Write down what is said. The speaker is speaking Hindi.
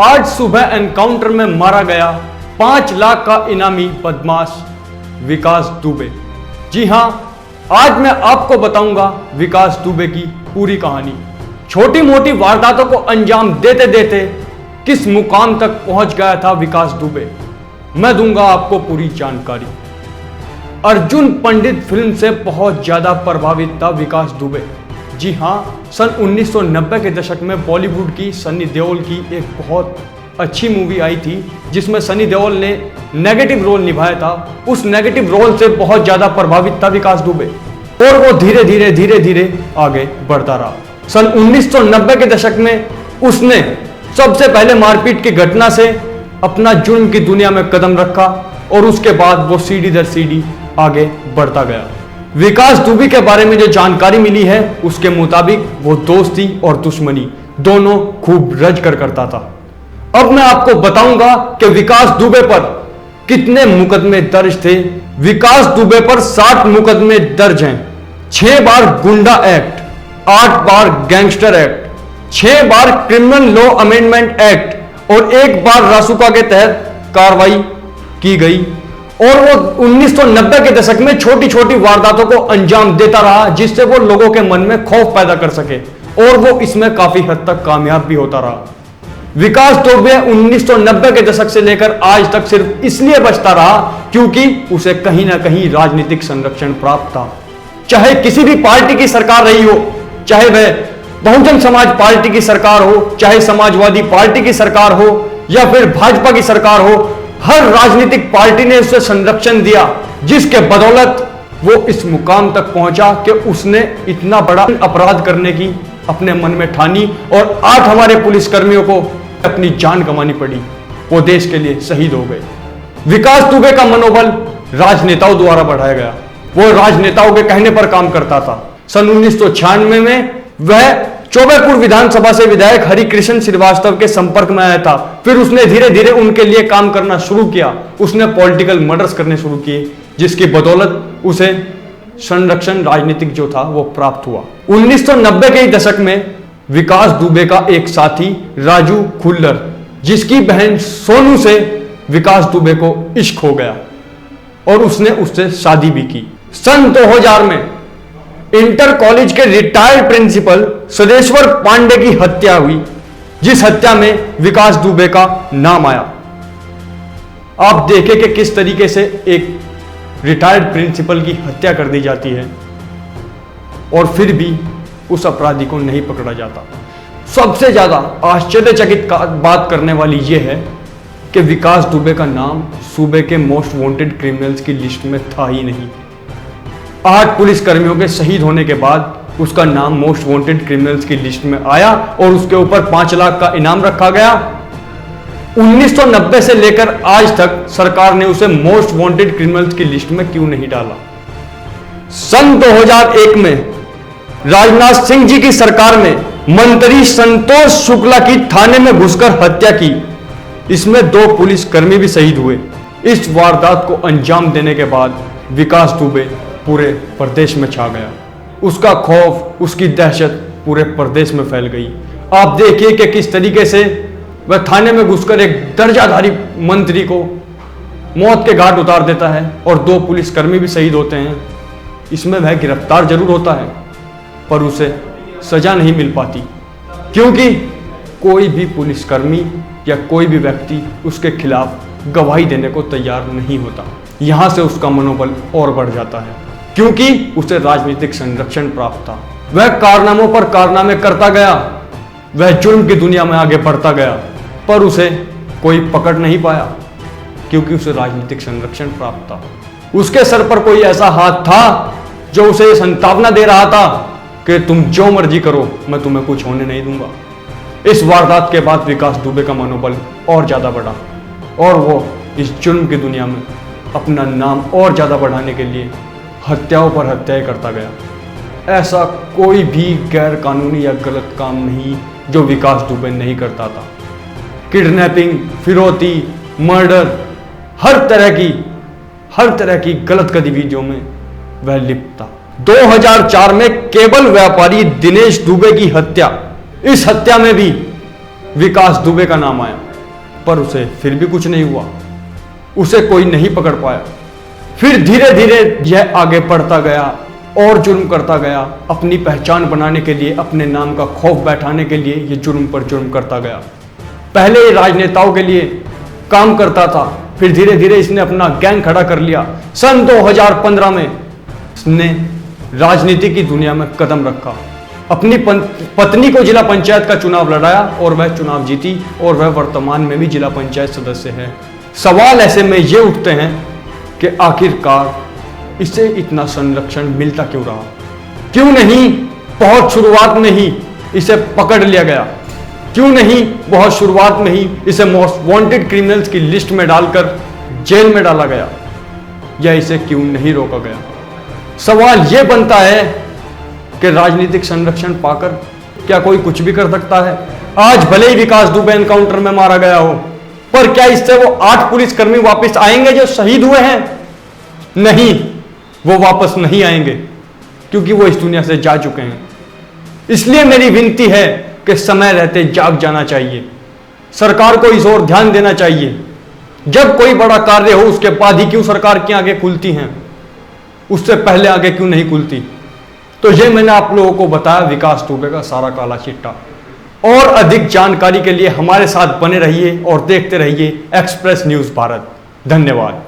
आज सुबह एनकाउंटर में मारा गया 5 लाख का इनामी बदमाश विकास दुबे। जी हां, आज मैं आपको बताऊंगा विकास दुबे की पूरी कहानी। छोटी मोटी वारदातों को अंजाम देते देते किस मुकाम तक पहुंच गया था विकास दुबे, मैं दूंगा आपको पूरी जानकारी। अर्जुन पंडित फिल्म से बहुत ज्यादा प्रभावित था विकास दुबे। जी हां, सन 1990 के दशक में बॉलीवुड की सनी देओल की एक बहुत अच्छी मूवी आई थी जिसमें सनी देओल ने नेगेटिव रोल निभाया था। उस नेगेटिव रोल से बहुत ज्यादा प्रभावित था विकास दुबे और वो धीरे धीरे आगे बढ़ता रहा। सन 1990 के दशक में उसने सबसे पहले मारपीट की घटना से अपना जुर्म की दुनिया में कदम रखा और उसके बाद वो सीढ़ी दर सीढ़ी आगे बढ़ता गया। विकास दुबे के बारे में जो जानकारी मिली है उसके मुताबिक वो दोस्ती और दुश्मनी दोनों खूब रच कर करता था। अब मैं आपको बताऊंगा कि विकास दुबे पर कितने मुकदमे दर्ज थे। विकास दुबे पर 60 मुकदमे दर्ज हैं। 6 बार गुंडा एक्ट, 8 बार गैंगस्टर एक्ट, 6 बार क्रिमिनल लॉ अमेंडमेंट एक्ट और 1 बार रासुका के तहत कार्रवाई की गई। और वो 1990 के दशक में छोटी छोटी वारदातों को अंजाम देता रहा जिससे वो लोगों के मन में खौफ पैदा कर सके और वो इसमें काफी हद तक कामयाब भी होता रहा। विकास दुबे 1990 के दशक से लेकर आज तक सिर्फ इसलिए बचता रहा क्योंकि उसे कहीं ना कहीं राजनीतिक संरक्षण प्राप्त था। चाहे किसी भी पार्टी की सरकार रही हो, चाहे वह बहुजन समाज पार्टी की सरकार हो, चाहे समाजवादी पार्टी की सरकार हो या फिर भाजपा की सरकार हो, हर राजनीतिक पार्टी ने उसे संरक्षण दिया जिसके बदौलत वो इस मुकाम तक पहुंचा कि उसने इतना बड़ा अपराध करने की अपने मन में ठानी और 8 हमारे पुलिसकर्मियों को अपनी जान गंवानी पड़ी। वो देश के लिए शहीद हो गए। विकास दुबे का मनोबल राजनेताओं द्वारा बढ़ाया गया। वो राजनेताओं के कहने पर काम करता था। सन 1996 में वह चौबेपुर विधानसभा से विधायक हरिकृष्ण श्रीवास्तव के संपर्क में आया था। फिर उसने धीरे धीरे उनके लिए काम करना शुरू किया। उसने पॉलिटिकल मर्डर्स करने शुरू किए जिसकी बदौलत उसे संरक्षण राजनीतिक जो था वो प्राप्त हुआ। 1990 के दशक में विकास दुबे का एक साथी राजू खुल्लर, जिसकी बहन सोनू से विकास दुबे को इश्क हो गया और उसने उससे शादी भी की। सन 2000 में इंटर कॉलेज के रिटायर्ड प्रिंसिपल सदेश्वर पांडे की हत्या हुई, जिस हत्या में विकास दुबे का नाम आया। आप देखें कि किस तरीके से एक रिटायर्ड प्रिंसिपल की हत्या कर दी जाती है और फिर भी उस अपराधी को नहीं पकड़ा जाता। सबसे ज्यादा आश्चर्यचकित बात करने वाली यह है कि विकास दुबे का नाम सूबे के मोस्ट वांटेड क्रिमिनल्स की लिस्ट में था ही नहीं। 8 पुलिसकर्मियों के शहीद होने के बाद उसका नाम मोस्ट वांटेड क्रिमिनल्स की लिस्ट में आया और उसके ऊपर 5 लाख का इनाम रखा गया। 1990 से लेकर आज तक सरकार ने उसे मोस्ट वांटेड क्रिमिनल्स की लिस्ट में क्यों नहीं डाला? सन 2001 में राजनाथ सिंह जी की सरकार में मंत्री संतोष शुक्ला की थाने में घुसकर हत्या की। इसमें 2 पुलिसकर्मी भी शहीद हुए। इस वारदात को अंजाम देने के बाद विकास दुबे पूरे प्रदेश में छा गया। उसका खौफ, उसकी दहशत पूरे प्रदेश में फैल गई। आप देखिए कि किस तरीके से वह थाने में घुसकर एक दर्जाधारी मंत्री को मौत के घाट उतार देता है और 2 पुलिसकर्मी भी शहीद होते हैं। इसमें वह गिरफ्तार जरूर होता है पर उसे सजा नहीं मिल पाती क्योंकि कोई भी पुलिसकर्मी या कोई भी व्यक्ति उसके खिलाफ गवाही देने को तैयार नहीं होता। यहां से उसका मनोबल और बढ़ जाता है क्योंकि उसे राजनीतिक संरक्षण प्राप्त था। वह कारनामों पर कारनामे करता गया, वह जुर्म की दुनिया में आगे बढ़ता गया पर उसे कोई पकड़ नहीं पाया क्योंकि उसे राजनीतिक संरक्षण प्राप्त था। उसके सर पर कोई ऐसा हाथ था जो उसे संतावना दे रहा था कि तुम जो मर्जी करो, मैं तुम्हें कुछ होने नहीं दूंगा। इस वारदात के बाद विकास दुबे का मनोबल और ज्यादा बढ़ा और वो इस जुर्म की दुनिया में अपना नाम और ज्यादा बढ़ाने के लिए हत्याओं पर हत्याएं करता गया। ऐसा कोई भी गैर कानूनी या गलत काम नहीं जो विकास दुबे नहीं करता था। किडनैपिंग, फिरौती, मर्डर, हर तरह की गलत गतिविधियों में वह लिप्त था। 2004 में केबल व्यापारी दिनेश दुबे की हत्या, इस हत्या में भी विकास दुबे का नाम आया, पर उसे फिर भी कुछ नहीं हुआ, उसे कोई नहीं पकड़ पाया। फिर धीरे धीरे यह आगे बढ़ता गया और जुर्म करता गया, अपनी पहचान बनाने के लिए, अपने नाम का खौफ बैठाने के लिए ये जुर्म पर जुर्म करता गया। पहले ये राजनेताओं के लिए काम करता था, फिर धीरे धीरे इसने अपना गैंग खड़ा कर लिया। सन 2015 में इसने राजनीति की दुनिया में कदम रखा, अपनी पत्नी को जिला पंचायत का चुनाव लड़ाया और वह चुनाव जीती और वह वर्तमान में भी जिला पंचायत सदस्य है। सवाल ऐसे में ये उठते हैं कि आखिरकार इसे इतना संरक्षण मिलता क्यों रहा? क्यों नहीं बहुत शुरुआत में ही इसे पकड़ लिया गया? क्यों नहीं बहुत शुरुआत में ही इसे मोस्ट वांटेड क्रिमिनल्स की लिस्ट में डालकर जेल में डाला गया? या इसे क्यों नहीं रोका गया? सवाल यह बनता है कि राजनीतिक संरक्षण पाकर क्या कोई कुछ भी कर सकता है? आज भले ही विकास दुबे एनकाउंटर में मारा गया हो, पर क्या इससे वो 8 पुलिसकर्मी वापस आएंगे जो शहीद हुए हैं? नहीं, वो वापस नहीं आएंगे, क्योंकि वो इस दुनिया से जा चुके हैं। इसलिए मेरी विनती है कि समय रहते जाग जाना चाहिए। सरकार को इस ओर ध्यान देना चाहिए। जब कोई बड़ा कार्य हो उसके बाद ही क्यों सरकार की आंखें खुलती हैं, उससे पहले आंखें क्यों नहीं खुलती? तो ये मैंने आप लोगों को बताया विकास दुबे का सारा काला चिट्ठा। और अधिक जानकारी के लिए हमारे साथ बने रहिए और देखते रहिए एक्सप्रेस न्यूज़ भारत। धन्यवाद।